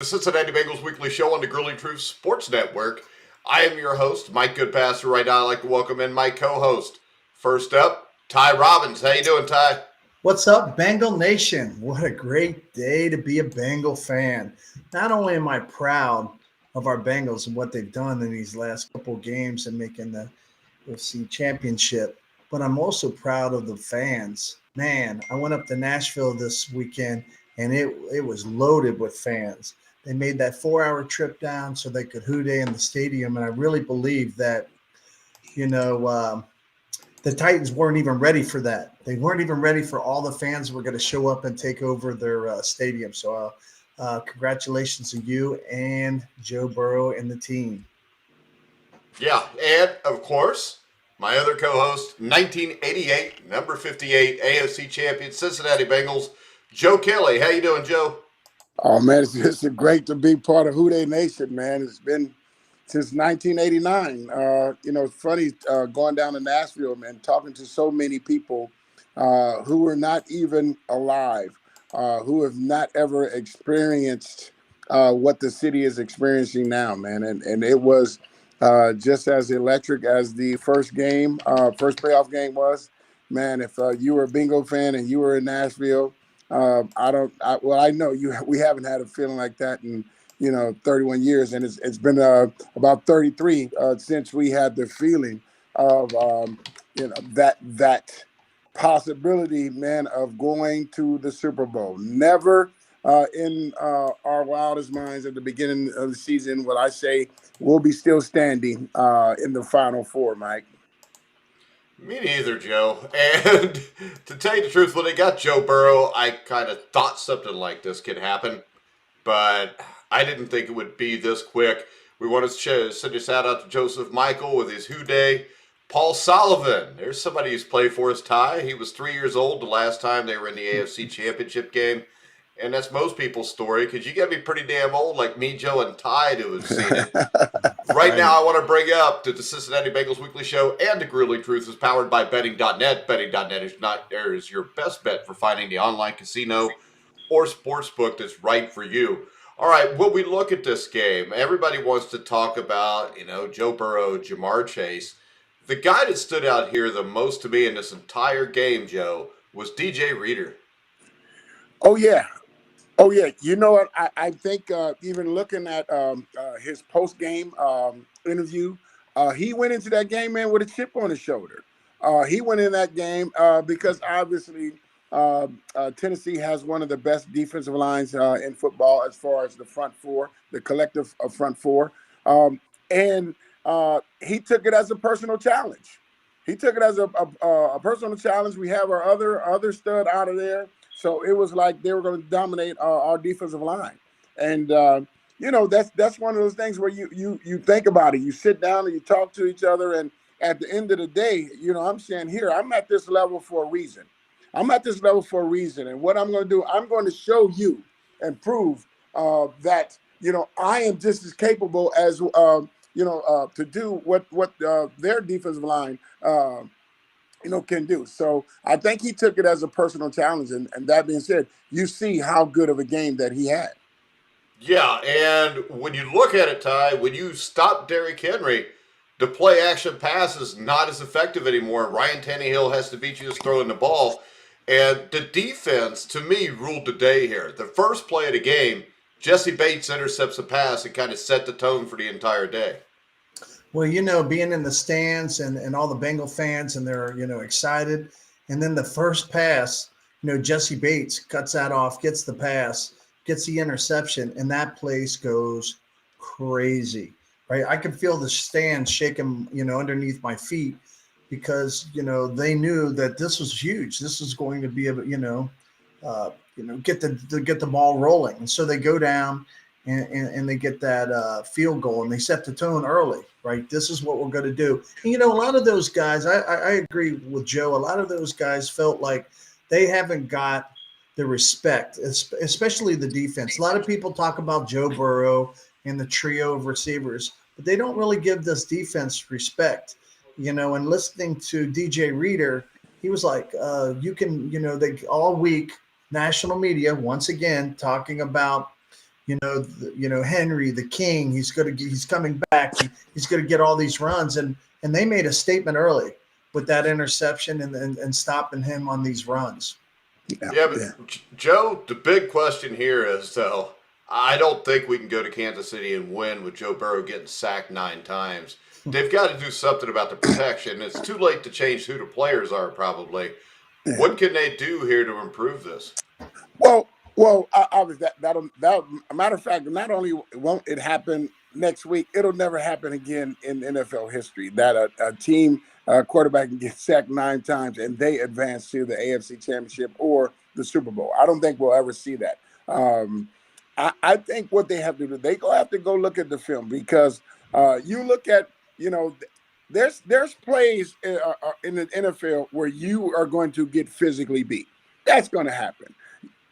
The Cincinnati Bengals weekly show on the Grueling Truth Sports Network. I am your host, Mike Goodpaster. Right now, I'd like to welcome in my co-host. First up, Ty Robbins. How you doing, Ty? What's up, Bengal Nation? What a great day to be a Bengal fan. Not only am I proud of our Bengals and what they've done in these last couple of games and making the AFC Championship, but I'm also proud of the fans. Man, I went up to Nashville this weekend and it was loaded with fans. They made that 4-hour trip down so they could hooday in the stadium, and I really believe that, you know, the Titans weren't even ready for that. They weren't even ready for all the fans who were going to show up and take over their stadium. So, congratulations to you and Joe Burrow and the team. Yeah, and of course, my other co-host, 1988, number 58, AFC champion, Cincinnati Bengals, Joe Kelly. How you doing, Joe? Oh man, it's great to be part of Who Dey Nation, man. It's been since 1989. It's funny going down to Nashville, man, talking to so many people who were not even alive, who have not ever experienced what the city is experiencing now, man. And it was just as electric as the first playoff game was. Man, if you were a bingo fan and you were in Nashville, I know you. We haven't had a feeling like that in 31 years, and it's been about 33 since we had the feeling of that possibility, man, of going to the Super Bowl. Never in our wildest minds at the beginning of the season would I say we'll be still standing in the Final Four, Mike. Me neither, Joe. And to tell you the truth, when they got Joe Burrow, I kind of thought something like this could happen, but I didn't think it would be this quick. We want to send a shout out to Joseph Michael with his Who Day. Paul Sullivan, there's somebody who's played for us, Ty. He was 3 years old the last time they were in the AFC Championship game. And that's most people's story, because you got to be pretty damn old like me, Joe, and Ty to have seen it. Right now, I want to bring up that the Cincinnati Bengals Weekly Show and the Grueling Truth is powered by Betting.net. Betting.net is your best bet for finding the online casino or sportsbook that's right for you. All right, when we look at this game, everybody wants to talk about, Joe Burrow, Jamar Chase. The guy that stood out here the most to me in this entire game, Joe, was DJ Reader. Oh, yeah. Oh, yeah. You know what? I think even looking at his post-game interview, he went into that game, man, with a chip on his shoulder. He went in that game because obviously Tennessee has one of the best defensive lines in football as far as the front four, the collective front four. And he took it as a personal challenge. He took it as a personal challenge. We have our other stud out of there. So it was like they were going to dominate our defensive line. And, that's one of those things where you think about it. You sit down and you talk to each other. And at the end of the day, I'm saying here, I'm at this level for a reason. I'm at this level for a reason. And what I'm going to do, I'm going to show you and prove that, I am just as capable as, to do what their defensive line can do. So I think he took it as a personal challenge. And that being said, you see how good of a game that he had. Yeah, and when you look at it, Ty, when you stop Derrick Henry, the play action pass is not as effective anymore. Ryan Tannehill has to beat you just throwing the ball. And the defense, to me, ruled the day here. The first play of the game, Jesse Bates intercepts a pass and kind of set the tone for the entire day. Well, being in the stands and all the Bengal fans, and they're, excited. And then the first pass, Jesse Bates cuts that off, gets the pass, gets the interception, and that place goes crazy, right? I could feel the stands shaking, underneath my feet because, they knew that this was huge. This is going to be, get the ball rolling. And so they go down and they get that field goal, and they set the tone early, right? This is what we're going to do. And, a lot of those guys, I agree with Joe. A lot of those guys felt like they haven't got the respect, especially the defense. A lot of people talk about Joe Burrow and the trio of receivers, but they don't really give this defense respect, and listening to DJ Reader, he was like, they all week, national media, once again, talking about, Henry, the king, he's coming back. He's going to get all these runs. And they made a statement early with that interception and stopping him on these runs. Yeah, but Joe, the big question here is, though, I don't think we can go to Kansas City and win with Joe Burrow getting sacked 9 times. They've got to do something about the protection. It's too late to change who the players are, probably. Yeah. What can they do here to improve this? Well, that'll a matter of fact, not only won't it happen next week, it'll never happen again in NFL history that a team quarterback can get sacked 9 times and they advance to the AFC Championship or the Super Bowl. I don't think we'll ever see that. I think what they have to do, they have to go look at the film, because you look at, there's plays in the NFL where you are going to get physically beat. That's going to happen.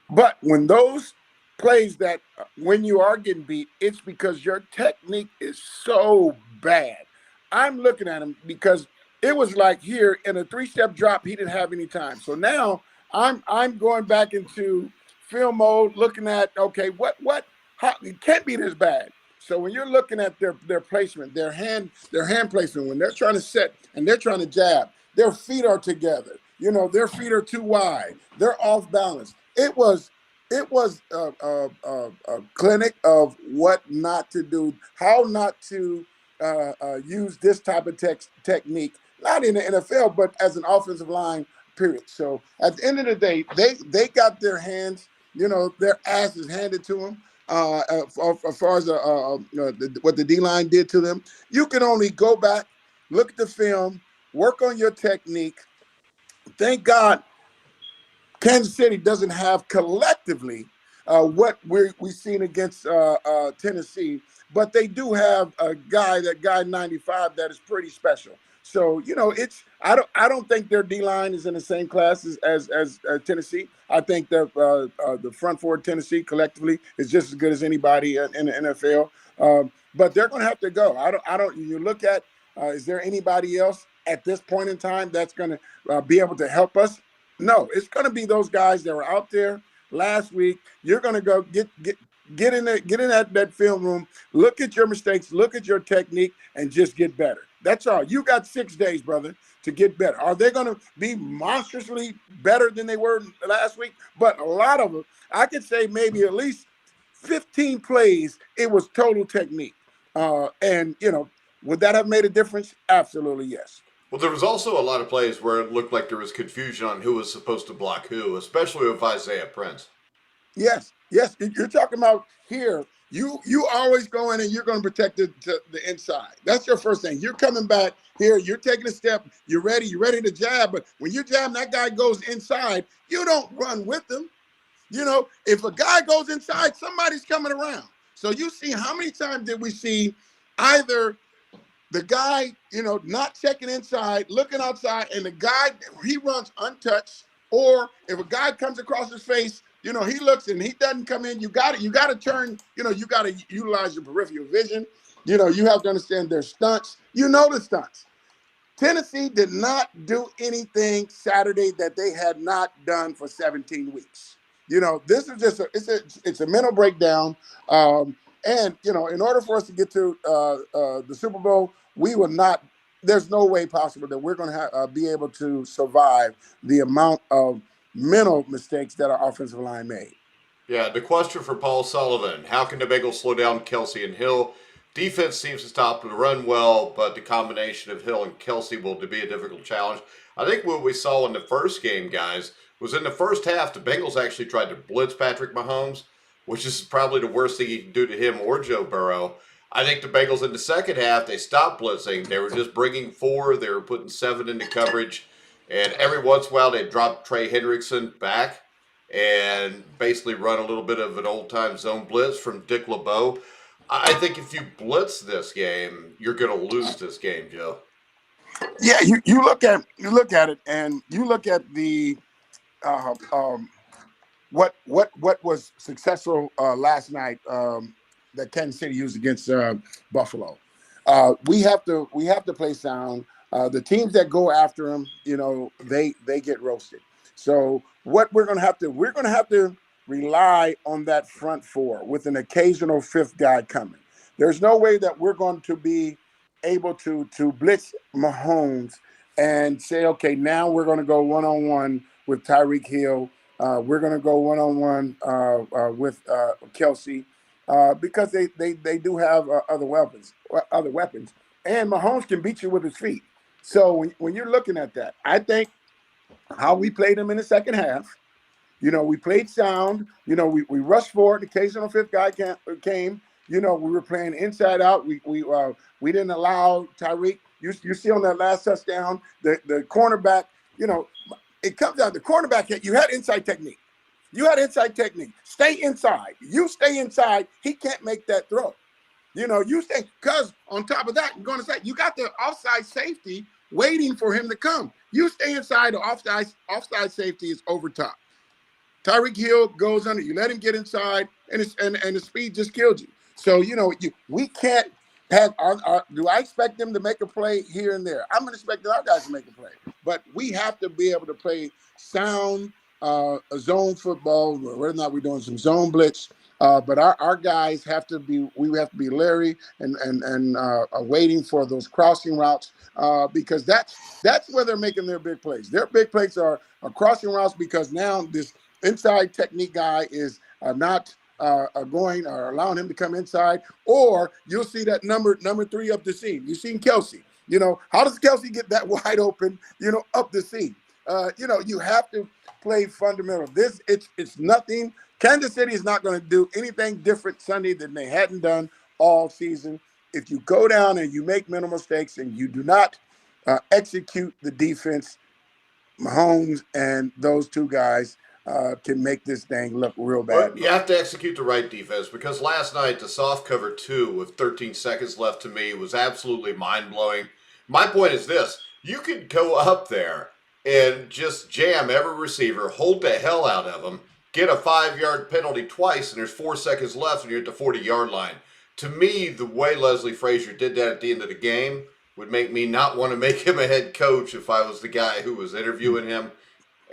But when those plays that when you are getting beat, it's because your technique is so bad. I'm looking at him because it was like here in a 3-step drop, he didn't have any time. So now I'm going back into film mode, looking at, okay, how it can't be this bad. So when you're looking at their placement, their hand placement, when they're trying to set and they're trying to jab, their feet are together. Their feet are too wide. They're off balance. It was a clinic of what not to do, how not to use this type of technique, not in the NFL, but as an offensive line, period. So at the end of the day, they got their hands, their asses handed to them. As far as what the D-line did to them, you can only go back, look at the film, work on your technique. Thank God Kansas City doesn't have collectively what we've seen against Tennessee, but they do have a guy 95, that is pretty special. So I don't think their D-line is in the same class as Tennessee. I think the front four Tennessee collectively is just as good as anybody in the NFL. But they're going to have to go. I don't. You look at is there anybody else at this point in time that's going to be able to help us? No, it's going to be those guys that were out there last week. You're going to go get in that film room, look at your mistakes, look at your technique, and just get better. That's all. You got 6 days, brother, to get better. Are they going to be monstrously better than they were last week? But a lot of them, I could say maybe at least 15 plays, it was total technique. And would that have made a difference? Absolutely, yes. Well, there was also a lot of plays where it looked like there was confusion on who was supposed to block who, especially with Isaiah Prince. Yes. You're talking about here. You always go in and you're going to protect the inside. That's your first thing. You're coming back here. You're taking a step. You're ready to jab. But when you jab, that guy goes inside. You don't run with him. If a guy goes inside, somebody's coming around. So you see, how many times did we see either the guy, not checking inside, looking outside, and the guy, he runs untouched, or if a guy comes across his face, he looks and he doesn't come in, you got to turn, you got to utilize your peripheral vision. You have to understand their stunts. The stunts. Tennessee did not do anything Saturday that they had not done for 17 weeks. This is just it's a mental breakdown. And, in order for us to get to the Super Bowl, there's no way possible that we're going to be able to survive the amount of mental mistakes that our offensive line made. Yeah, the question for Paul Sullivan, how can the Bengals slow down Kelce and Hill? Defense seems to stop the run well, but the combination of Hill and Kelce will be a difficult challenge. I think what we saw in the first game, guys, was in the first half, the Bengals actually tried to blitz Patrick Mahomes, which is probably the worst thing you can do to him or Joe Burrow. I think the Bengals in the second half, they stopped blitzing. They were just bringing 4. They were putting 7 into coverage. And every once in a while, they dropped Trey Hendrickson back and basically run a little bit of an old-time zone blitz from Dick LeBeau. I think if you blitz this game, you're going to lose this game, Joe. Yeah, you look at it, and you look at the what was successful last night that Kansas City used against Buffalo. We have to play sound. The teams that go after them, they get roasted. So what we're going to have to rely on that front four with an occasional fifth guy coming. There's no way that we're going to be able to blitz Mahomes and say, okay, now we're going to go one-on-one with Tyreek Hill. We're going to go one-on-one with Kelsey because they do have other weapons. And Mahomes can beat you with his feet. So when you're looking at that, I think how we played him in the second half, we played sound. We rushed forward. The occasional fifth guy came. We were playing inside out. We didn't allow Tyreek. You see on that last touchdown, the cornerback. It comes down to the cornerback. You had inside technique. Stay inside. You stay inside. He can't make that throw. You stay, because on top of that, you're going to say you got the offside safety waiting for him to come. You stay inside. The offside safety is over top. Tyreek Hill goes under. You let him get inside, and the speed just killed you. So we can't have. Do I expect them to make a play here and there? I'm expecting our guys to make a play, but we have to be able to play sound zone football. Whether or not we're doing some zone blitz, but our guys have to be. We have to be leery and waiting for those crossing routes because that's where they're making their big plays. Their big plays are crossing routes because now this inside technique guy is not going or allowing him to come inside, or you'll see that number 3 up the seam. You've seen Kelsey. How does Kelsey get that wide open? Up the seam. You have to play fundamental. It's nothing. Kansas City is not going to do anything different Sunday than they hadn't done all season. If you go down and you make minimal mistakes and you do not execute the defense, Mahomes and those two guys can make this thing look real bad. But you have to execute the right defense because last night the soft cover 2 with 13 seconds left to me was absolutely mind-blowing. My point is this. You could go up there and just jam every receiver, hold the hell out of them, get a 5-yard penalty twice, and there's 4 seconds left and you're at the 40-yard line. To me, the way Leslie Frazier did that at the end of the game would make me not want to make him a head coach if I was the guy who was interviewing him.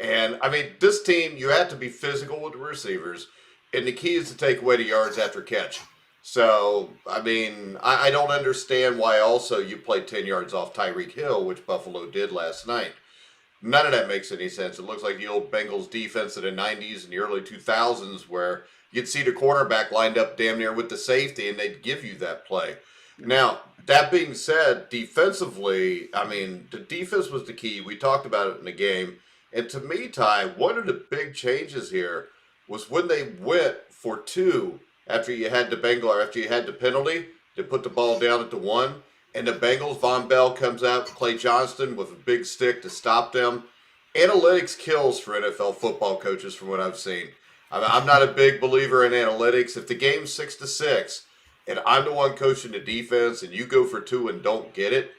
And, this team, you have to be physical with the receivers, and the key is to take away the yards after catch. So, I don't understand why also you played 10 yards off Tyreek Hill, which Buffalo did last night. None of that makes any sense. It looks like the old Bengals defense of the 90s and the early 2000s where you'd see the cornerback lined up damn near with the safety, and they'd give you that play. Now, that being said, defensively, the defense was the key. We talked about it in the game. And to me, Ty, one of the big changes here was when they went for 2 after you had the penalty, they put the ball down at the 1, and the Bengals, Von Bell comes out, Clay Johnston with a big stick to stop them. Analytics kills for NFL football coaches from what I've seen. I'm not a big believer in analytics. If the game's 6-6 and I'm the one coaching the defense and you go for 2 and don't get it,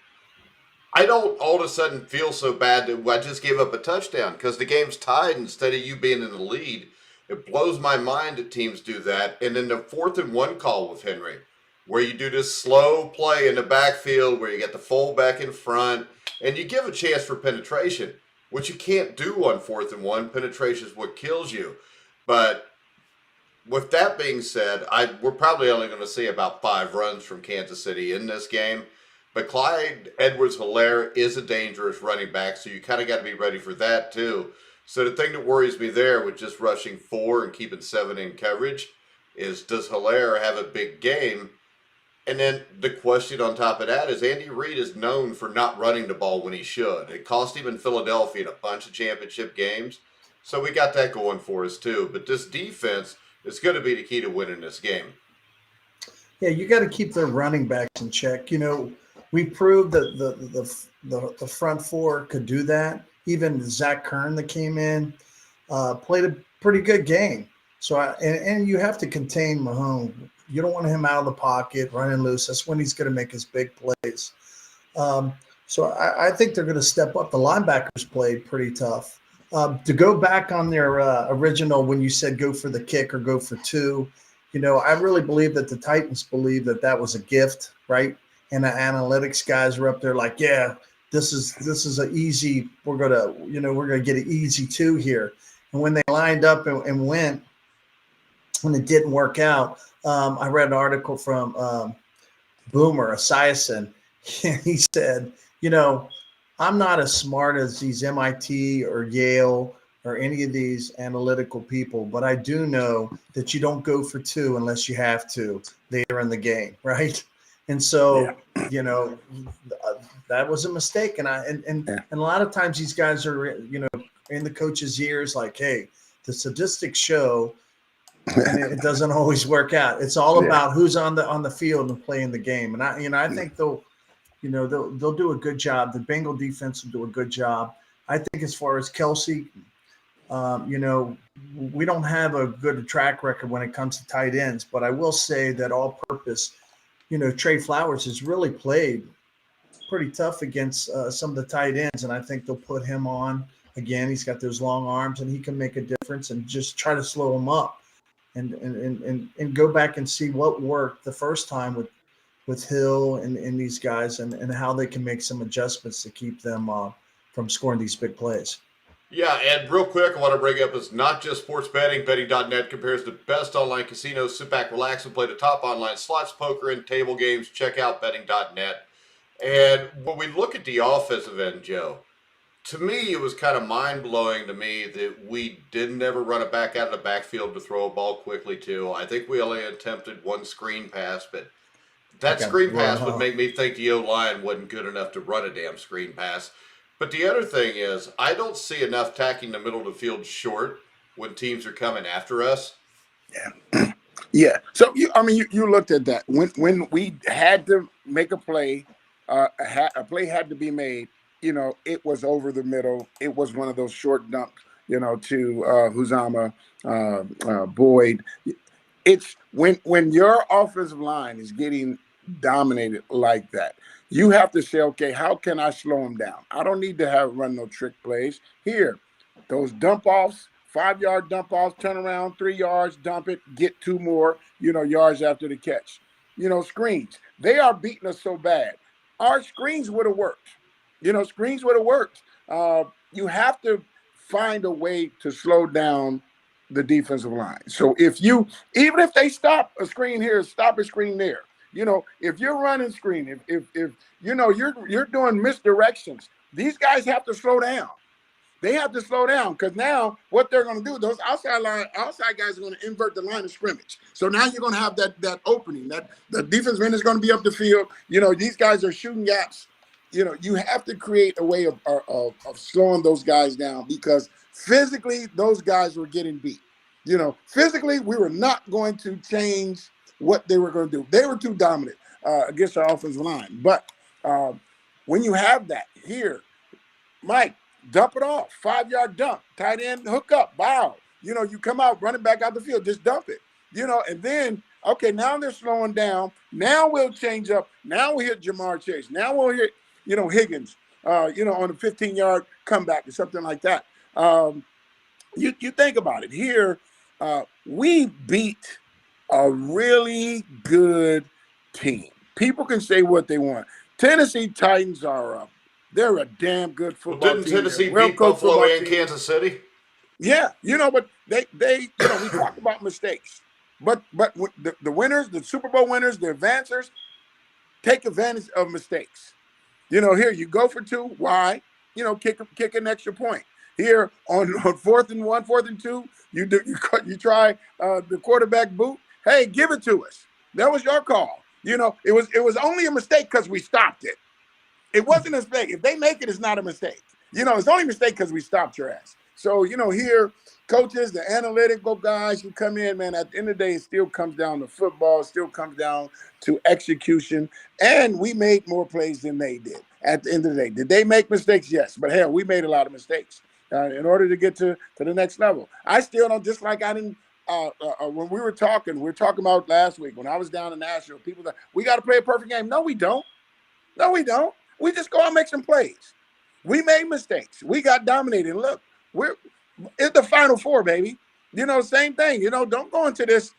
I don't all of a sudden feel so bad that I just gave up a touchdown because the game's tied instead of you being in the lead. It blows my mind that teams do that. And then the 4th and 1 call with Henry, where you do this slow play in the backfield where you get the fullback in front and you give a chance for penetration, which you can't do on 4th and 1. Penetration is what kills you. But with that being said, we're probably only going to see about 5 runs from Kansas City in this game. But Clyde Edwards-Helaire is a dangerous running back, so you kind of got to be ready for that too. So the thing that worries me there with just rushing 4 and keeping 7 in coverage is, does Helaire have a big game? And then the question on top of that is Andy Reid is known for not running the ball when he should. It cost him in Philadelphia in a bunch of championship games. So we got that going for us too. But this defense is going to be the key to winning this game. Yeah, you got to keep their running backs in check. We proved that the front 4 could do that. Even Zach Kern that came in played a pretty good game. So and you have to contain Mahomes. You don't want him out of the pocket, running loose. That's when he's going to make his big plays. So I think they're going to step up. The linebackers played pretty tough. To go back on their original when you said go for the kick or go for 2, I really believe that the Titans believe that was a gift, right? And the analytics guys were up there like, yeah, this is an easy. We're gonna get an easy 2 here. And when they lined up and went, when it didn't work out. I read an article from Boomer Esiason. He said, I'm not as smart as these MIT or Yale or any of these analytical people, but I do know that you don't go for two unless you have to later in the game, right? And so, that was a mistake. And a lot of times these guys are, in the coach's ears, like, hey, the statistics show, and it doesn't always work out. It's all about who's on the field and playing the game. And I think they'll do a good job. The Bengal defense will do a good job. I think as far as Kelsey, we don't have a good track record when it comes to tight ends, but I will say that all purpose, Trey Flowers has really played pretty tough against some of the tight ends. And I think they'll put him on again. He's got those long arms and he can make a difference, and just try to slow him up and go back and see what worked the first time with Hill and these guys, and how they can make some adjustments to keep them from scoring these big plays. Yeah, and real quick, I want to bring up is not just sports betting. Betting.net compares the best online casinos. Sit back, relax, and play the top online slots, poker, and table games. Check out betting.net. And when we look at the offensive end, Joe, to me, it was kind of mind-blowing to me that we didn't ever run it back out of the backfield to throw a ball quickly to. I think we only attempted one screen pass, but that screen pass would make me think the O-line wasn't good enough to run a damn screen pass. But the other thing is, I don't see enough tacking the middle of the field short when teams are coming after us. Yeah. Yeah. So, you looked at that. When we had to make a play, a play had to be made, it was over the middle. It was one of those short dumps, to Huzama, Boyd. It's when your offensive line is getting dominated like that, you have to say, okay, how can I slow him down? I don't need to run no trick plays. Here, those dump offs, 5-yard dump offs, turn around, 3 yards, dump it, get 2 more, yards after the catch. Screens. They are beating us so bad. Our screens would have worked. Screens would have worked. You have to find a way to slow down the defensive line. So even if they stop a screen here, stop a screen there. If you're running screen, if you're doing misdirections, these guys have to slow down. They have to slow down, because now what they're going to do, those outside guys are going to invert the line of scrimmage. So now you're going to have that opening. That the defense man is going to be up the field. These guys are shooting gaps. You have to create a way of slowing those guys down, because physically those guys were getting beat. Physically we were not going to change what they were going to do. They were too dominant against our offensive line. But when you have that here, Mike, dump it off, 5-yard dump, tight end, hook up, bow. You come out running back out the field, just dump it. And then, okay, now they're slowing down. Now we'll change up. Now we'll hit Jamar Chase. Now we'll hit, Higgins, on a 15-yard comeback or something like that. You think about it. Here, we beat a really good team. People can say what they want. Tennessee Titans are they're a damn good football team. Didn't Tennessee beat Buffalo and Kansas City? Yeah, but they we talk about mistakes. But the winners, the Super Bowl winners, the advancers, take advantage of mistakes. Here you go for 2. Why? Kick an extra point. Here on 4th and 1, 4th and 2, you try the quarterback boot. Hey, give it to us. That was your call. It was only a mistake because we stopped it. It wasn't a mistake. If they make it, it's not a mistake. It's only a mistake because we stopped your ass. So, here, coaches, the analytical guys who come in, man, at the end of the day, it still comes down to football. It still comes down to execution. And we made more plays than they did at the end of the day. Did they make mistakes? Yes. But, hell, we made a lot of mistakes in order to get to the next level. I still don't, just like I didn't, when we were talking about last week, when I was down in Nashville, people said, we got to play a perfect game. No, we don't. No, we don't. We just go out and make some plays. We made mistakes. We got dominated. Look, it's the Final Four, baby. Same thing. Don't go into this,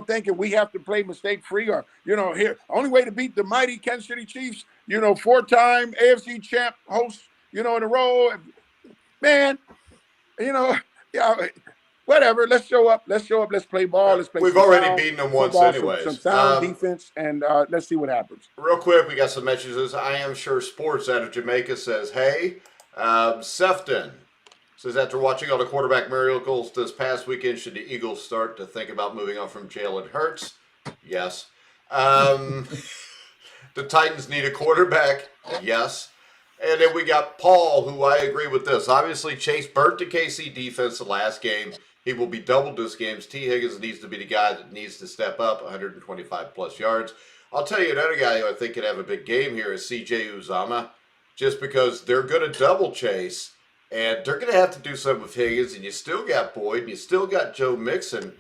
thinking we have to play mistake-free or, here, only way to beat the mighty Kansas City Chiefs, 4-time AFC champ hosts, in a row. Man, whatever. Let's show up. Let's show up. Let's play ball. Let's play. We've some already sound beaten them once football, anyways. some sound defense, and let's see what happens. Real quick, we got some messages. I Am Sure Sports out of Jamaica says, hey, Sefton says, after watching all the quarterback miracles this past weekend, should the Eagles start to think about moving on from Jalen Hurts? Yes. The Titans need a quarterback? Yes. And then we got Paul, who I agree with this. Obviously, Chase burnt the KC defense the last game. He will be doubled this game. T. Higgins needs to be the guy that needs to step up, 125-plus yards. I'll tell you another guy who I think could have a big game here is C.J. Uzomah, just because they're going to double chase, and they're going to have to do something with Higgins, and you still got Boyd, and you still got Joe Mixon.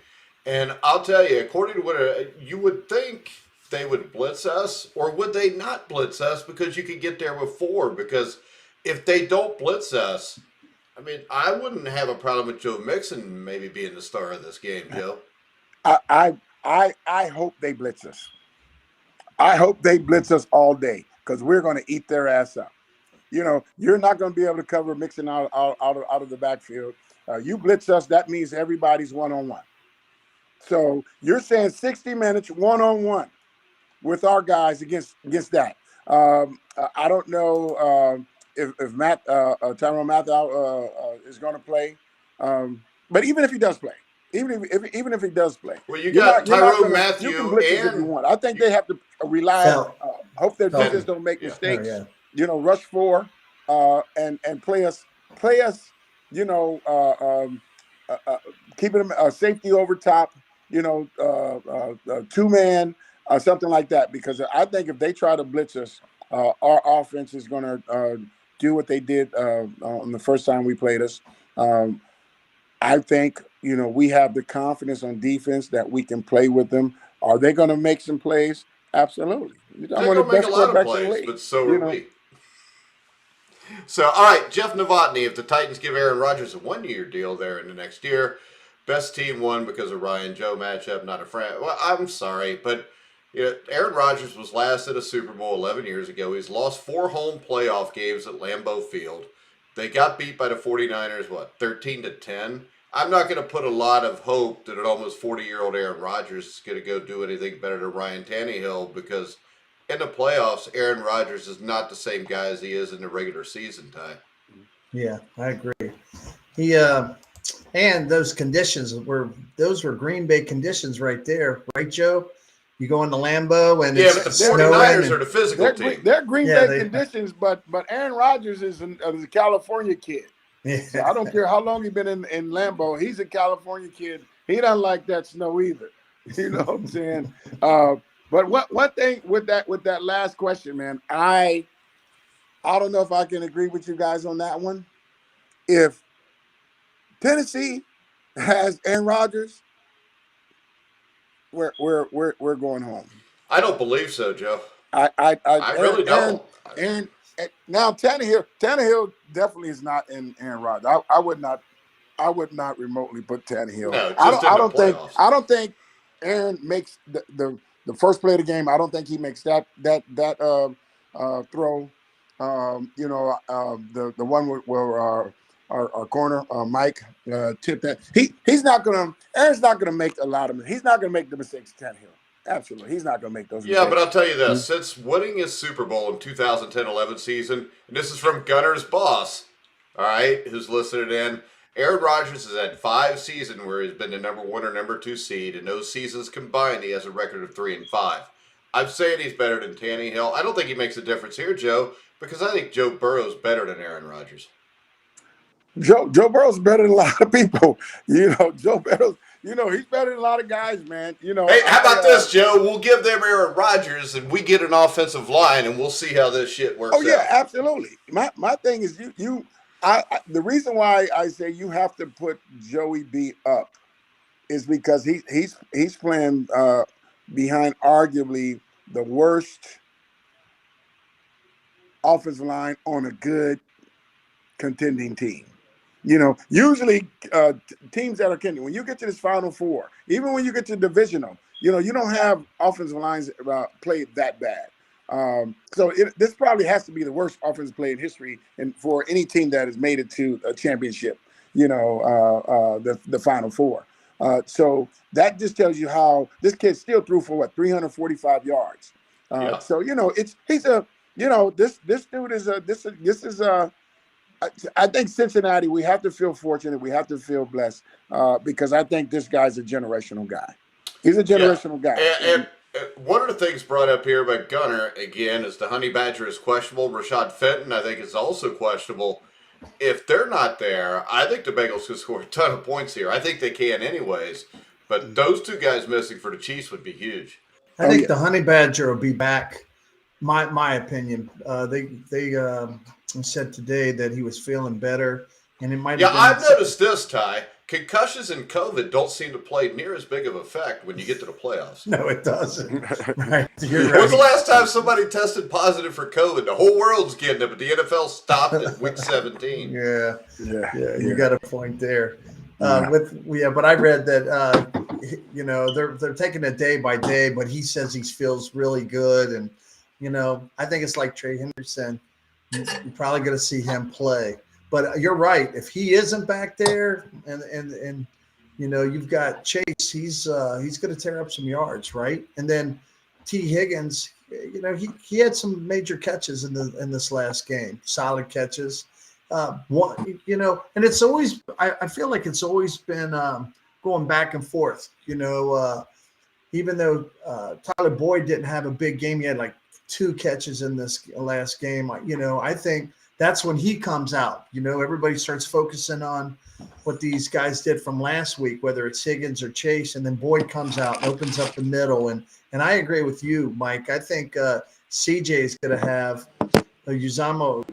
And I'll tell you, according to what you would think they would blitz us, or would they not blitz us because you could get there with 4? Because if they don't blitz us, I mean, I wouldn't have a problem with Joe Mixon maybe being the star of this game, Joe. I hope they blitz us. I hope they blitz us all day because we're going to eat their ass up. You know, you're not going to be able to cover Mixon out of the backfield. You blitz us, that means everybody's one-on-one. So you're saying 60 minutes one-on-one with our guys against that. I don't know if Tyrann Mathieu is going to play, but even if he does play, even if he does play, well, you got Tyrann Mathieu, you can blitz us if you want. I think they have to rely. Hope their defense don't make mistakes. Yeah. You know, rush 4 and play us. You know, keeping them safety over top. You know, 2-man. Something like that, because I think if they try to blitz us, our offense is going to do what they did on the first time we played us. I think, you know, we have the confidence on defense that we can play with them. Are they going to make some plays? Absolutely. They're going to make a lot of plays, but so are we. So, all right, Jeff Novotny, if the Titans give Aaron Rodgers a 1-year deal there in the next year, best team won because of Ryan Joe matchup, not a friend. Well, I'm sorry, but Aaron Rodgers was last at a Super Bowl 11 years ago. He's lost 4 home playoff games at Lambeau Field. They got beat by the 49ers, 13-10? I'm not going to put a lot of hope that an almost 40-year-old Aaron Rodgers is going to go do anything better than Ryan Tannehill, because in the playoffs, Aaron Rodgers is not the same guy as he is in the regular season time. Yeah, I agree. He and those conditions were Green Bay conditions right there, right, Joe? You go into Lambeau and but the 49ers are the physical team. They're Green Bay conditions, but Aaron Rodgers is a California kid. Yeah. So I don't care how long he's been in Lambeau. He's a California kid. He doesn't like that snow either. You know what I'm saying? But one thing with that last question, man, I don't know if I can agree with you guys on that one. If Tennessee has Aaron Rodgers, we're going home. I don't believe so, Joe. I really don't. And now Tannehill definitely is not in Aaron Rodgers. I would not remotely put Tannehill. No, I don't think Aaron makes the first play of the game. I don't think he makes that throw. The one where our corner Mike tipped that. Aaron's not gonna make a lot of. He's not gonna make the mistakes Tannehill. Absolutely. He's not going to make those mistakes. Yeah, but I'll tell you this. Since winning his Super Bowl in 2010-11 season, and this is from Gunner's boss, all right, who's listening in, Aaron Rodgers has had 5 seasons where he's been the number 1 or number 2 seed, and those seasons combined, he has a record of 3-5. I'm saying he's better than Tannehill. I don't think he makes a difference here, Joe, because I think Joe Burrow's better than Aaron Rodgers. Joe Burrow's better than a lot of people. Joe Burrow's, he's better than a lot of guys, man. Hey, how about this, Joe? We'll give them Aaron Rodgers, and we get an offensive line, and we'll see how this shit works out. Oh, yeah, absolutely. My thing is the reason why I say you have to put Joey B up is because he's playing behind arguably the worst offensive line on a good contending team. Usually teams that are contending, when you get to this Final Four, even when you get to divisional, you don't have offensive lines played that bad. So this probably has to be the worst offensive play in history, and for any team that has made it to a championship. the Final Four. So that just tells you how this kid still threw for 345 yards. Yeah. So this dude is I think Cincinnati, we have to feel fortunate. We have to feel blessed because I think this guy's a generational guy. He's a generational guy. And one of the things brought up here by Gunner, again, is the Honey Badger is questionable. Rashad Fenton, I think, is also questionable. If they're not there, I think the Bengals could score a ton of points here. I think they can anyways. But those two guys missing for the Chiefs would be huge. I think the Honey Badger will be back. My opinion. They said today that he was feeling better, and it might. Yeah, I've noticed this, Ty. Concussions and COVID don't seem to play near as big of effect when you get to the playoffs. No, it doesn't. Right. You're When was the right. last time somebody tested positive for COVID? The whole world's getting it, but the NFL stopped at week 17. Yeah. You got a point there. Yeah. But I read that they're taking it day by day, but he says he feels really good, and I think it's like Trey Henderson. You're probably going to see him play. But you're right. If he isn't back there, and you've got Chase, he's going to tear up some yards, right? And then T. Higgins, he had some major catches in this last game, solid catches. And it's always I feel like it's always been going back and forth. Even though Tyler Boyd didn't have a big game, he had like 2 catches in this last game. I think that's when he comes out. Everybody starts focusing on what these guys did from last week, whether it's Higgins or Chase, and then Boyd comes out and opens up the middle. And I agree with you, Mike. I think CJ is going to have Uzamo,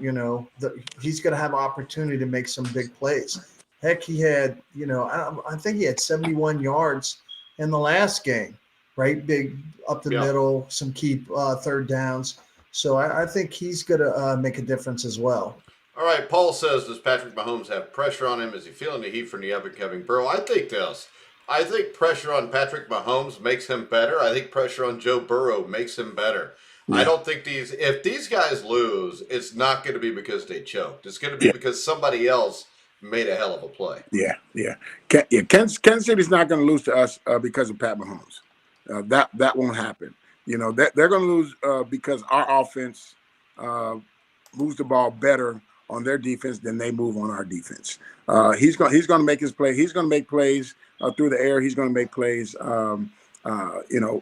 he's going to have opportunity to make some big plays. Heck, he had, I think he had 71 yards in the last game, right? Big up the middle, some key third downs. So I think he's going to make a difference as well. All right, Paul says, does Patrick Mahomes have pressure on him? Is he feeling the heat from the up-and-coming Burrow? I think this. I think pressure on Patrick Mahomes makes him better. I think pressure on Joe Burrow makes him better. Yeah. I don't think if these guys lose, it's not going to be because they choked. It's going to be because somebody else made a hell of a play. Yeah. Kansas City's not going to lose to us because of Pat Mahomes. That won't happen. They're going to lose because our offense moves the ball better on their defense than they move on our defense. He's going to make his play. He's going to make plays through the air. He's going to make plays,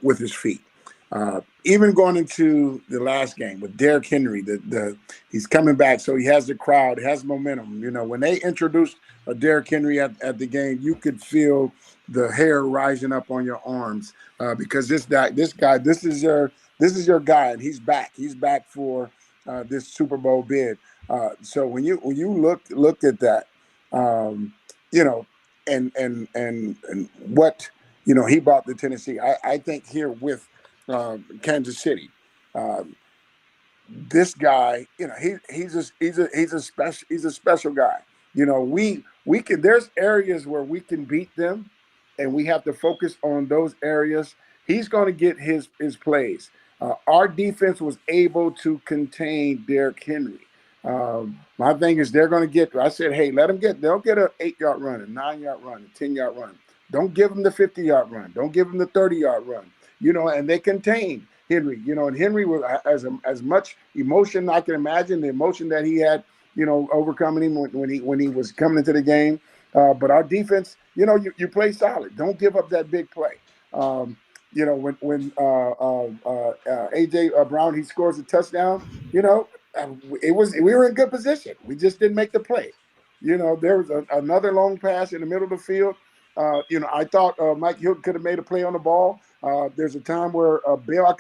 with his feet. Even going into the last game with Derrick Henry, he's coming back, so he has the crowd, he has momentum. When they introduced Derrick Henry at the game, you could feel the hair rising up on your arms because this guy, this is your guy, and he's back. He's back for this Super Bowl bid. So when you look at that, and what he brought to Tennessee, I think here with Kansas City, this guy, he's a special guy. We can. There's areas where we can beat them, and we have to focus on those areas. He's going to get his plays. Our defense was able to contain Derrick Henry. My thing is they're going to get. I said, hey, they'll get an 8-yard run, a 9-yard run, a 10-yard run. Don't give them the 50-yard run. Don't give them the 30-yard run. And they contained Henry. And Henry was as much emotion I can imagine, the emotion that he had, overcoming him when he was coming into the game. But our defense, you play solid. Don't give up that big play. When AJ Brown, he scores a touchdown, we were in good position. We just didn't make the play. There was another long pass in the middle of the field. I thought Mike Hilton could have made a play on the ball. There's a time where Bill,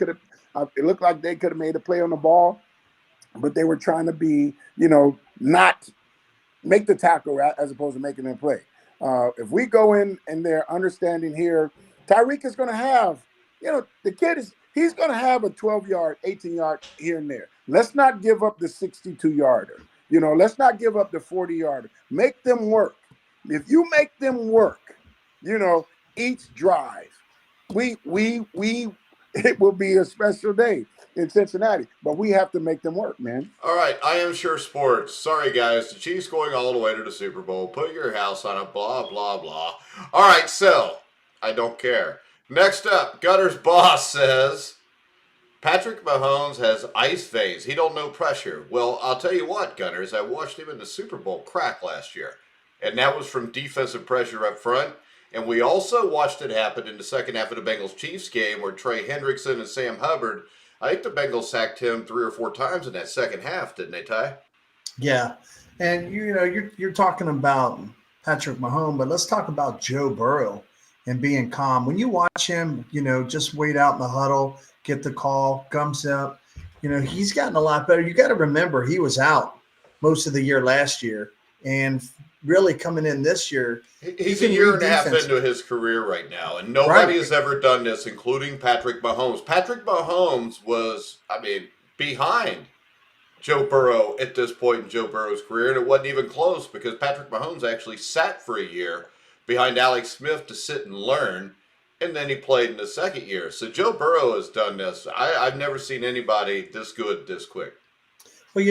it looked like they could have made a play on the ball, but they were trying to be, not make the tackle as opposed to making them play. If we go in and they're understanding here, Tyreek is going to have, the kid he's going to have a 12-yard, 18-yard here and there. Let's not give up the 62-yarder. Let's not give up the 40-yarder. Make them work. If you make them work, each drive, it will be a special day. in Cincinnati. But we have to make them work, man. All right, I am sure sports. Sorry, guys. The Chiefs going all the way to the Super Bowl. Put your house on it. Blah blah blah. All right, so I don't care. Next up, Gunner's boss says Patrick Mahomes has ice veins. He don't know pressure. Well, I'll tell you what, Gunners. I watched him in the Super Bowl crack last year, and that was from defensive pressure up front. And we also watched it happen in the second half of the Bengals-Chiefs game where Trey Hendrickson and Sam Hubbard, I think the Bengals sacked him 3 or 4 times in that second half, didn't they, Ty? Yeah, and you're talking about Patrick Mahomes, but let's talk about Joe Burrow and being calm. When you watch him, just wait out in the huddle, get the call, comes up. He's gotten a lot better. You got to remember he was out most of the year last year, and really coming in this year. He's a year and a half into his career right now, and nobody has ever done this, including Patrick Mahomes. Patrick Mahomes was, behind Joe Burrow at this point in Joe Burrow's career, and it wasn't even close because Patrick Mahomes actually sat for a year behind Alex Smith to sit and learn, and then he played in the second year. So Joe Burrow has done this. I've never seen anybody this good this quick. Well,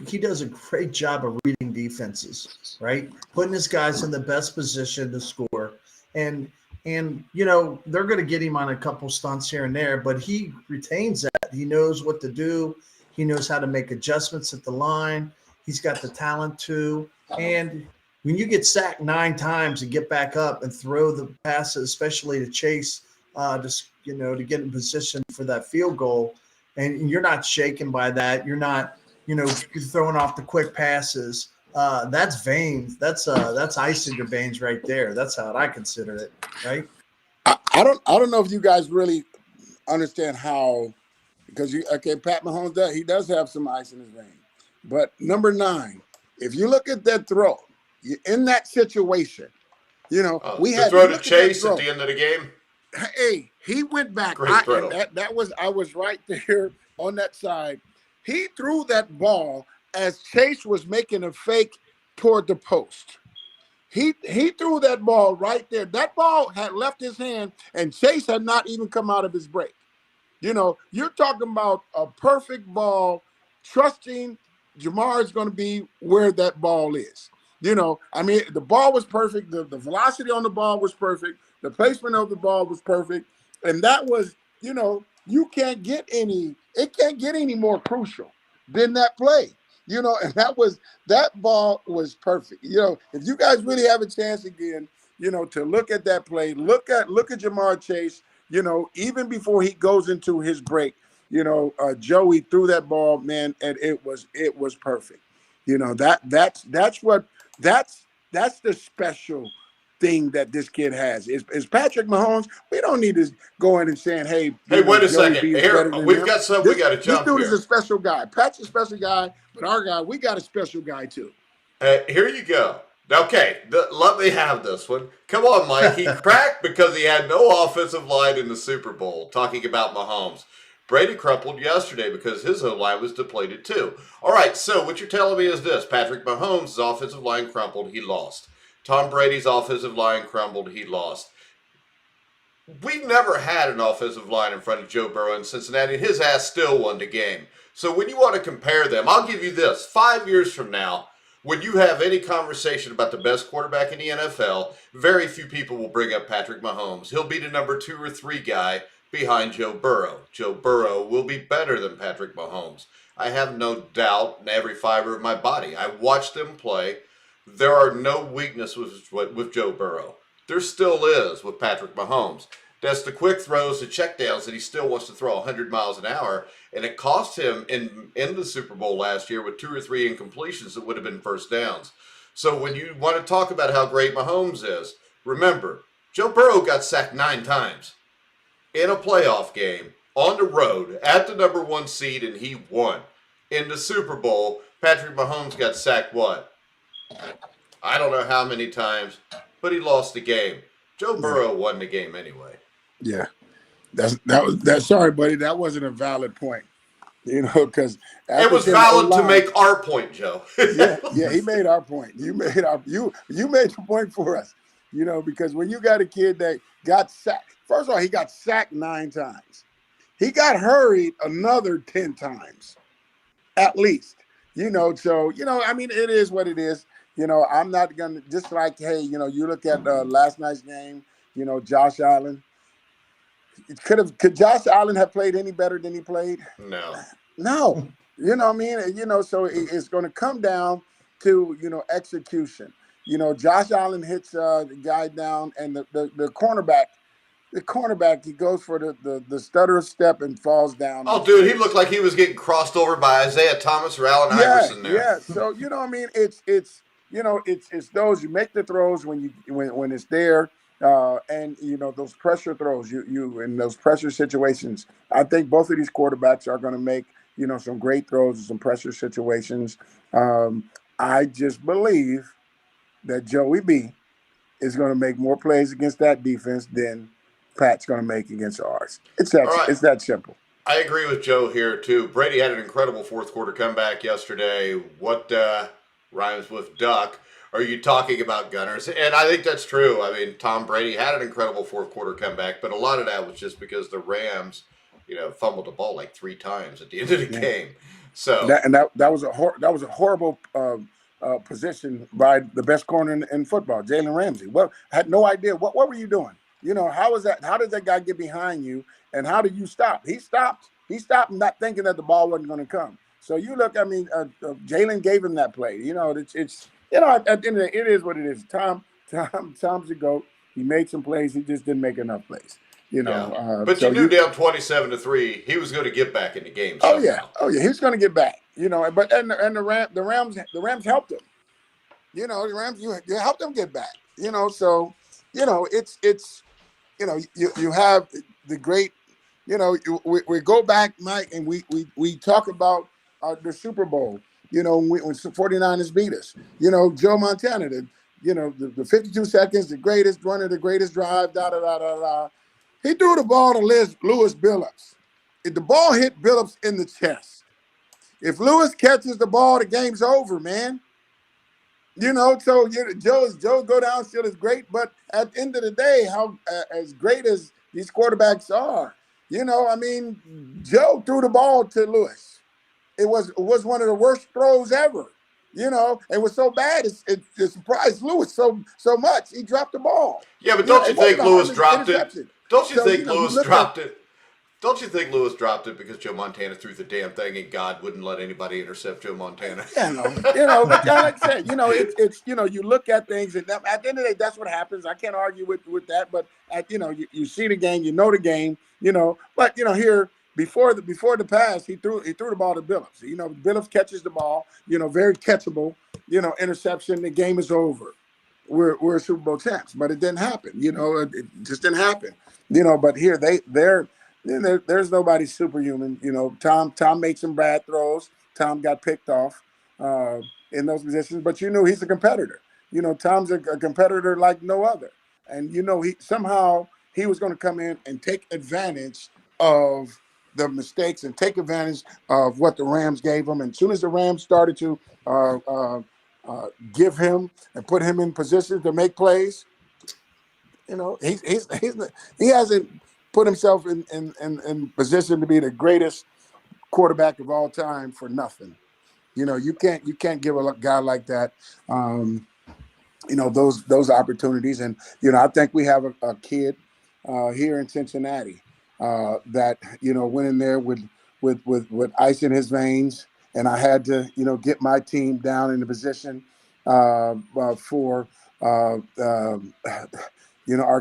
he does a great job of reading defenses, right? Putting his guys in the best position to score. And they're going to get him on a couple stunts here and there, but he retains that. He knows what to do. He knows how to make adjustments at the line. He's got the talent too. And when you get sacked 9 times and get back up and throw the passes, especially to Chase, to get in position for that field goal, and you're not shaken by that, you're not – you're throwing off the quick passes. That's veins. That's ice in your veins right there. That's how I consider it, right? I don't know if you guys really understand how, because Pat Mahomes he does have some ice in his vein. But number 9, if you look at that throw, you're in that situation. We had throw to Chase at the end of the game. Hey, he went back. Great throw. I was right there on that side. He threw that ball as Chase was making a fake toward the post. He threw that ball right there. That ball had left his hand, and Chase had not even come out of his break. You're talking about a perfect ball, trusting Jamar is going to be where that ball is. The ball was perfect. The velocity on the ball was perfect. The placement of the ball was perfect. And that was, it can't get any more crucial than that play, and that ball was perfect. If you guys really have a chance again, to look at that play, look at Jamar Chase, even before he goes into his break, Joey threw that ball, man, and it was perfect. That's the special thing that this kid has is Patrick Mahomes. We don't need to go in and saying, hey, wait a second. Here, we got to jump here. This dude is a special guy. Pat's a special guy, but our guy, we got a special guy too. Here you go. Okay, let me have this one. Come on, Mike. He cracked because he had no offensive line in the Super Bowl, talking about Mahomes. Brady crumpled yesterday because his O-line was depleted too. All right, so what you're telling me is this. Patrick Mahomes' offensive line crumpled. He lost. Tom Brady's offensive line crumbled. He lost. We've never had an offensive line in front of Joe Burrow in Cincinnati, and his ass still won the game. So when you want to compare them, I'll give you this. 5 years from now, when you have any conversation about the best quarterback in the NFL, very few people will bring up Patrick Mahomes. He'll be the number 2 or 3 guy behind Joe Burrow. Joe Burrow will be better than Patrick Mahomes. I have no doubt in every fiber of my body. I watched them play. There are no weaknesses with Joe Burrow. There still is with Patrick Mahomes. That's the quick throws, the checkdowns that he still wants to throw 100 miles an hour. And it cost him in the Super Bowl last year with 2 or 3 incompletions that would have been first downs. So when you want to talk about how great Mahomes is, remember, Joe Burrow got sacked 9 times in a playoff game on the road at the number 1 seed, and he won. In the Super Bowl, Patrick Mahomes got sacked what? I don't know how many times, but he lost the game. Joe Burrow won the game anyway. Yeah, that's sorry, buddy. That wasn't a valid point. Because it was valid to make our point, Joe. yeah, he made our point. You made the point for us. Because when you got a kid that got sacked, first of all, he got sacked 9 times. He got hurried another 10 times, at least. So, I mean, it is what it is. I'm not going to, just like, hey, you look at last night's game, Josh Allen. Could Josh Allen have played any better than he played? No. No. You know what I mean? So it's going to come down to, execution. Josh Allen hits the guy down, and the cornerback, he goes for the stutter step and falls down. Oh, dude, he looked like he was getting crossed over by Isaiah Thomas or Allen Iverson there. Yeah. So what I mean, it's those, you make the throws when it's there, and those pressure throws, you in those pressure situations. I think both of these quarterbacks are going to make some great throws in some pressure situations. I just believe that Joey B is going to make more plays against that defense than Pat's going to make against ours. It's that simple. I agree with Joe here, too. Brady had an incredible fourth quarter comeback yesterday. What rhymes with duck are you talking about, Gunners? And I think that's true. I mean, Tom Brady had an incredible fourth quarter comeback, but a lot of that was just because the Rams, fumbled the ball like 3 times at the end of the game. So that was a horrible position by the best corner in football, Jalen Ramsey. Well, I had no idea. What were you doing? How was that? How did that guy get behind you? And how did you stop? He stopped not thinking that the ball wasn't going to come. So you look, Jalen gave him that play. It's at the end of the day, it is what it is. Tom's a GOAT. He made some plays. He just didn't make enough plays. But so you knew down 27-3, he was going to get back in the game. Oh yeah, he was going to get back. But the Rams helped him. The Rams, you helped them get back. So it's you have the great. We go back, Mike, and we talk about the Super Bowl. When 49ers beat us. Joe Montana, the 52 seconds, the greatest runner, the greatest drive, da. He threw the ball to Lewis Billups. If the ball hit Billups in the chest, if Lewis catches the ball, the game's over, man. So Joe go down still is great, but at the end of the day, how as great as these quarterbacks are, Joe threw the ball to Lewis. It was one of the worst throws ever. It was so bad it surprised Lewis so much he dropped the ball. Yeah, but don't you think Lewis dropped it? Don't you think Lewis dropped it? Don't you think Lewis dropped it because Joe Montana threw the damn thing and God wouldn't let anybody intercept Joe Montana? Yeah, no. But like I said, it's you look at things, and at the end of the day, that's what happens. I can't argue with that, but you see the game, the game, but here before the pass, he threw the ball to Billups. Billups catches the ball, very catchable, interception, the game is over. We're Super Bowl champs, but it didn't happen. It just didn't happen. But here there's nobody superhuman. Tom made some bad throws. Tom got picked off in those positions, but he's a competitor. Tom's a competitor like no other, and he was going to come in and take advantage of the mistakes and take advantage of what the Rams gave him. And as soon as the Rams started to give him and put him in position to make plays, he hasn't put himself in position to be the greatest quarterback of all time for nothing. You can't give a guy like that, those opportunities. And I think we have a kid here in Cincinnati that went in there with ice in his veins, and I had to get my team down in the position for our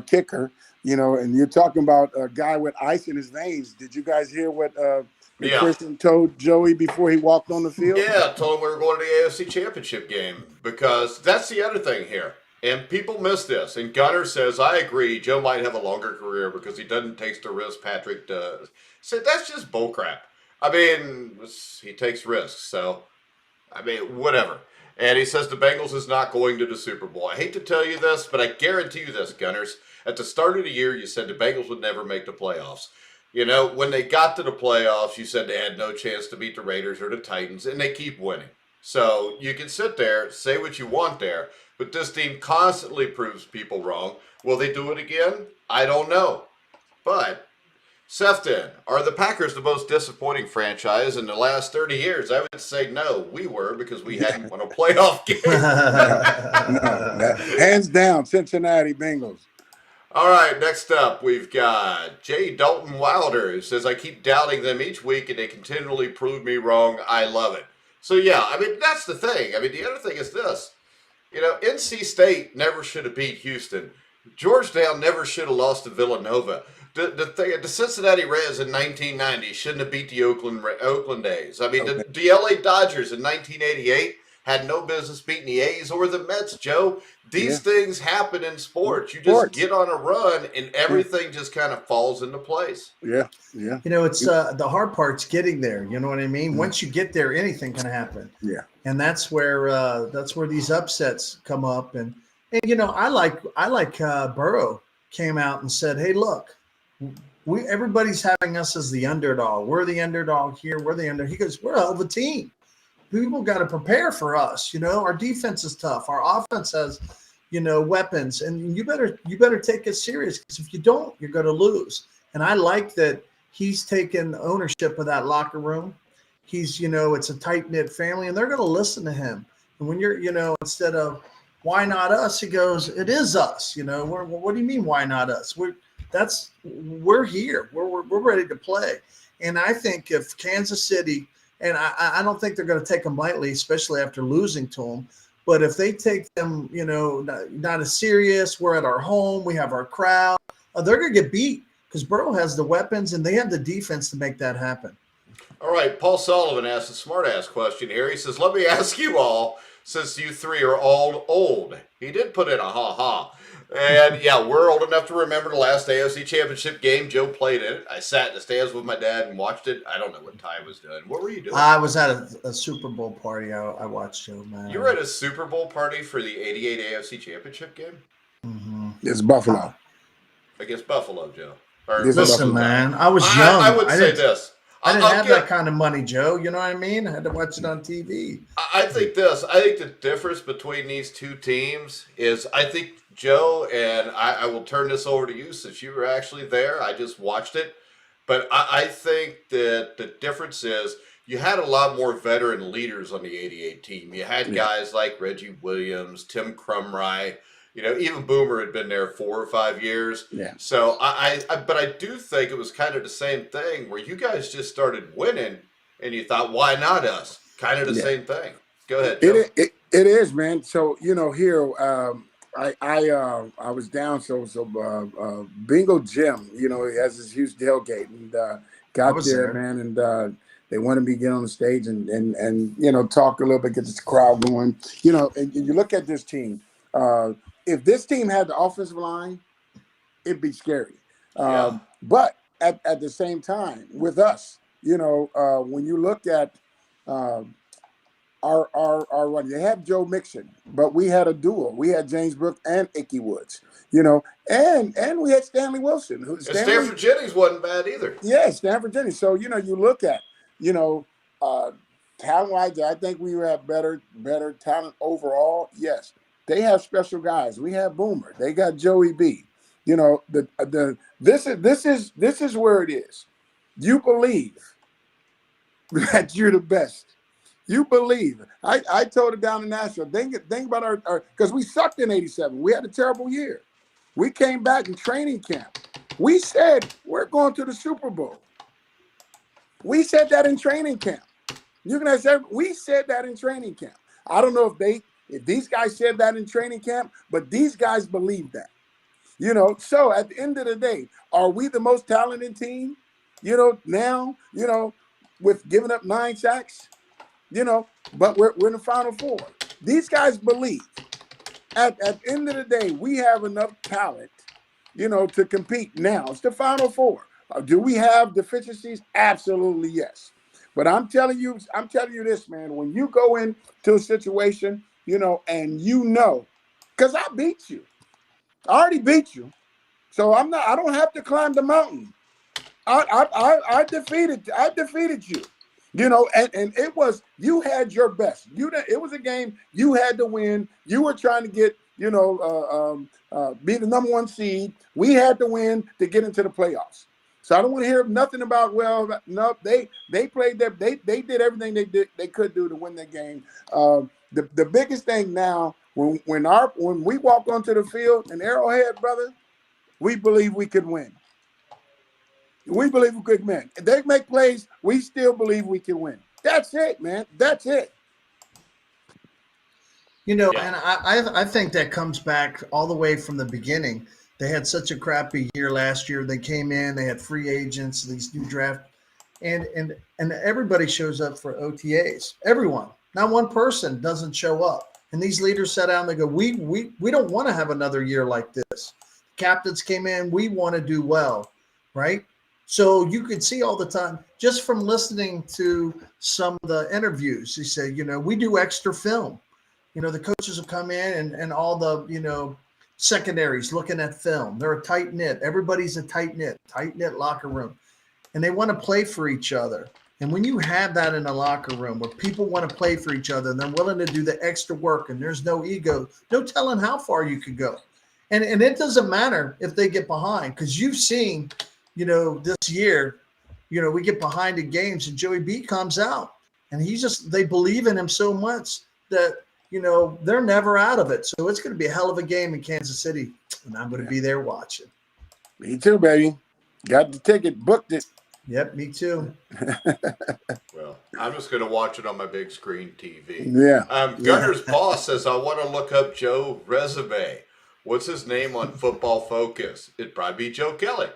kicker. And you're talking about a guy with ice in his veins. Did you guys hear what Christian told Joey before he walked on the field? Yeah, I told him we were going to the AFC Championship game, because that's the other thing here. And people miss this. And Gunner says, I agree, Joe might have a longer career because he doesn't take the risk Patrick does. So that's just bullcrap. I mean, he takes risks. So, whatever. And he says the Bengals is not going to the Super Bowl. I hate to tell you this, but I guarantee you this, Gunners. At the start of the year, you said the Bengals would never make the playoffs. When they got to the playoffs, you said they had no chance to beat the Raiders or the Titans, and they keep winning. So you can sit there, say what you want there, but this team constantly proves people wrong. Will they do it again? I don't know. But Sefton, are the Packers the most disappointing franchise in the last 30 years? I would say no, we were, because we hadn't won a playoff game. No, hands down, Cincinnati Bengals. All right, next up, we've got J. Dalton Wilder, who says, I keep doubting them each week and they continually prove me wrong. I love it. So, yeah, I mean, that's the thing. I mean, the other thing is this. You know, NC State never should have beat Houston. Georgetown never should have lost to Villanova. The Cincinnati Reds in 1990 shouldn't have beat the Oakland A's. I mean, the LA Dodgers in 1988 had no business beating the A's or the Mets, Joe. These things happen in sports. You just get on a run and everything just kind of falls into place. Yeah. You know, it's the hard part's getting there. You know what I mean? Once you get there, anything can happen. Yeah. And that's where these upsets come up. And you know, I like Burrow came out and said, "Hey, look, everybody's having us as the underdog. We're the underdog here. We're the underdog." He goes, "We're a hell of a team. People got to prepare for us. You know, our defense is tough. Our offense has, you know, weapons, and you better take it serious, because if you don't, you're going to lose." And I like that he's taken ownership of that locker room. He's, you know, it's a tight knit family, and they're going to listen to him. And when you're, you know, instead of why not us, he goes, it is us. You know, what do you mean why not us? We're here. We're ready to play. And I think if Kansas City, and I don't think they're going to take them lightly, especially after losing to them. But if they take them, you know, not as serious, we're at our home, we have our crowd, they're going to get beat, because Burrow has the weapons and they have the defense to make that happen. All right, Paul Sullivan asked a smart-ass question here. He says, let me ask you all, since you three are all old. He did put in a ha-ha. And, yeah, we're old enough to remember the last AFC Championship game. Joe played in it. I sat in the stands with my dad and watched it. I don't know what Ty was doing. What were you doing? I was at a Super Bowl party. I watched Joe, man. You were at a Super Bowl party for the 88 AFC Championship game? Mm-hmm. It's Buffalo. Against Buffalo, Joe. Listen, man, I was young. I would say this. I didn't have that kind of money, Joe. You know what I mean? I had to watch it on TV. I think the difference between these two teams is, I think, Joe, and I will turn this over to you since you were actually there. I just watched it. But I think that the difference is you had a lot more veteran leaders on the 88 team. You had guys like Reggie Williams, Tim Crumry. You know, even Boomer had been there 4 or 5 years. Yeah. So but I do think it was kind of the same thing where you guys just started winning, and you thought, why not us? Kind of the same thing. Go ahead, Joe. It is, man. So, you know, here I was down. So Bingo Jim, you know, he has this huge tailgate, and got there, man, and they wanted me to get on the stage and you know, talk a little bit, get this crowd going. You know, and you look at this team. If this team had the offensive line, it'd be scary. But at the same time, with us, you know, when you look at our run, they have Joe Mixon, but we had a duo. We had James Brooks and Ickey Woods, you know, and we had Stanley Wilson. Stanford Jennings wasn't bad either. Yeah, Stanford Jennings. So, you know, you look at, you know, talent-wise, I think we have better talent overall. Yes. They have special guys. We have Boomer. They got Joey B. You know, this is where it is. You believe that you're the best. You believe. I told it down in Nashville. Think about our because we sucked in '87. We had a terrible year. We came back in training camp. We said we're going to the Super Bowl. We said that in training camp. You can ask we said that in training camp. I don't know if these guys said that in training camp, but these guys believe that. You know, so at the end of the day, are we the most talented team? You know, now, you know, with giving up 9 sacks, you know, but we're in the Final Four. These guys believe. At the end of the day, we have enough talent, you know, to compete. Now, it's the Final Four. Do we have deficiencies? Absolutely, yes. But I'm telling you this, man, when you go into a situation, you know, and you know, because I beat you. I already beat you. So I don't have to climb the mountain. I defeated you. You know, and it was, you had your best. It was a game you had to win. You were trying to get, you know, be the #1 seed. We had to win to get into the playoffs. So I don't want to hear nothing about, well, no, they played their, they did everything they could do to win that game. The biggest thing now, when we walk onto the field in Arrowhead, brother, we believe we could win. We believe we could win. If they make plays, we still believe we can win. That's it, man. That's it. And I think that comes back all the way from the beginning. They had such a crappy year last year. They came in, they had free agents, these new draft, and everybody shows up for OTAs. Everyone, not one person doesn't show up. And these leaders sat down. They go, we don't want to have another year like this. Captains came in. We want to do well, right? So you could see all the time, just from listening to some of the interviews, he said, we do extra film. The coaches will come in and all the, secondaries looking at film. They're a tight knit. Everybody's a tight knit locker room. And they want to play for each other. And when you have that in a locker room where people want to play for each other and they're willing to do the extra work and there's no ego, no telling how far you could go. And it doesn't matter if they get behind, because you've seen, this year, we get behind in games and Joey B comes out and they believe in him so much that, they're never out of it. So it's going to be a hell of a game in Kansas City, and I'm going to be there watching. Me too, baby. Got the ticket, booked it. Yep, me too. Well, I'm just going to watch it on my big screen TV. Yeah. Gunner's boss says, I want to look up Joe resume. What's his name on Football Focus? It'd probably be Joe Kelly.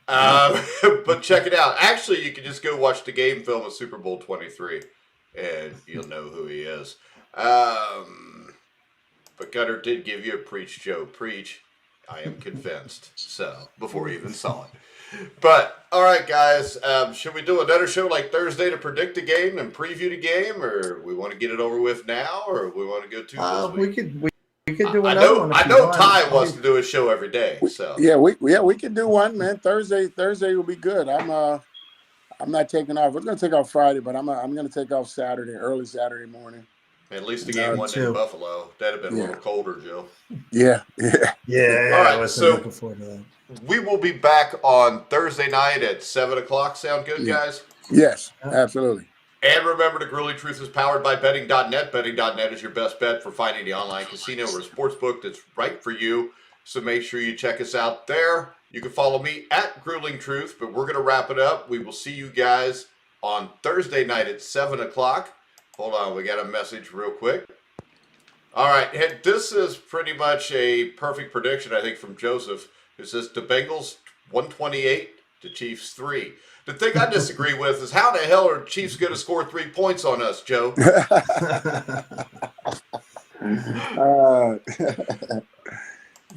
But check it out. Actually, you can just go watch the game film of Super Bowl 23, and you'll know who he is. But Gunner did give you a preach, Joe, preach. I am convinced. So, before he even saw it. But, all right, guys, should we do another show like Thursday to predict the game and preview the game, or we want to get it over with now, or we want to go to this week? We could do another one. I know Ty wants to do a show every day. So we can do one, man. Thursday will be good. I'm not taking off. We're gonna take off Friday, but I'm gonna take off Saturday, early Saturday morning. At least the game wasn't in Buffalo. That'd have been a little colder, Joe. Yeah. All right, so looking forward to that. We will be back on Thursday night at 7 o'clock. Sound good, guys? Yes, absolutely. And remember, the Grueling Truth is powered by Betting.net. Betting.net is your best bet for finding the online casino or sportsbook that's right for you. So make sure you check us out there. You can follow me at Grueling Truth, but we're going to wrap it up. We will see you guys on Thursday night at 7 o'clock. Hold on, we got a message real quick. All right, this is pretty much a perfect prediction, I think, from Joseph, who says the Bengals 128, the Chiefs 3. The thing I disagree with is how the hell are Chiefs going to score 3 points on us, Joe?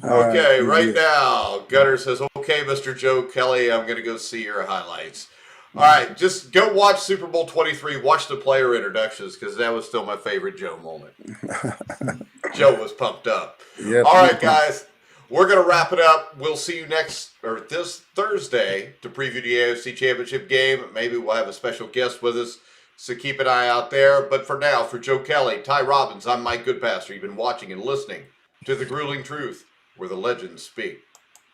Okay, right now, Gunner says, okay, Mr. Joe Kelly, I'm going to go see your highlights. All right, just go watch Super Bowl 23. Watch the player introductions, because that was still my favorite Joe moment. Joe was pumped up. Yes, all right, guys, we're going to wrap it up. We'll see you this Thursday to preview the AFC Championship game. Maybe we'll have a special guest with us, so keep an eye out there. But for now, for Joe Kelly, Ty Robbins, I'm Mike Goodpaster. You've been watching and listening to The Grueling Truth, where the legends speak.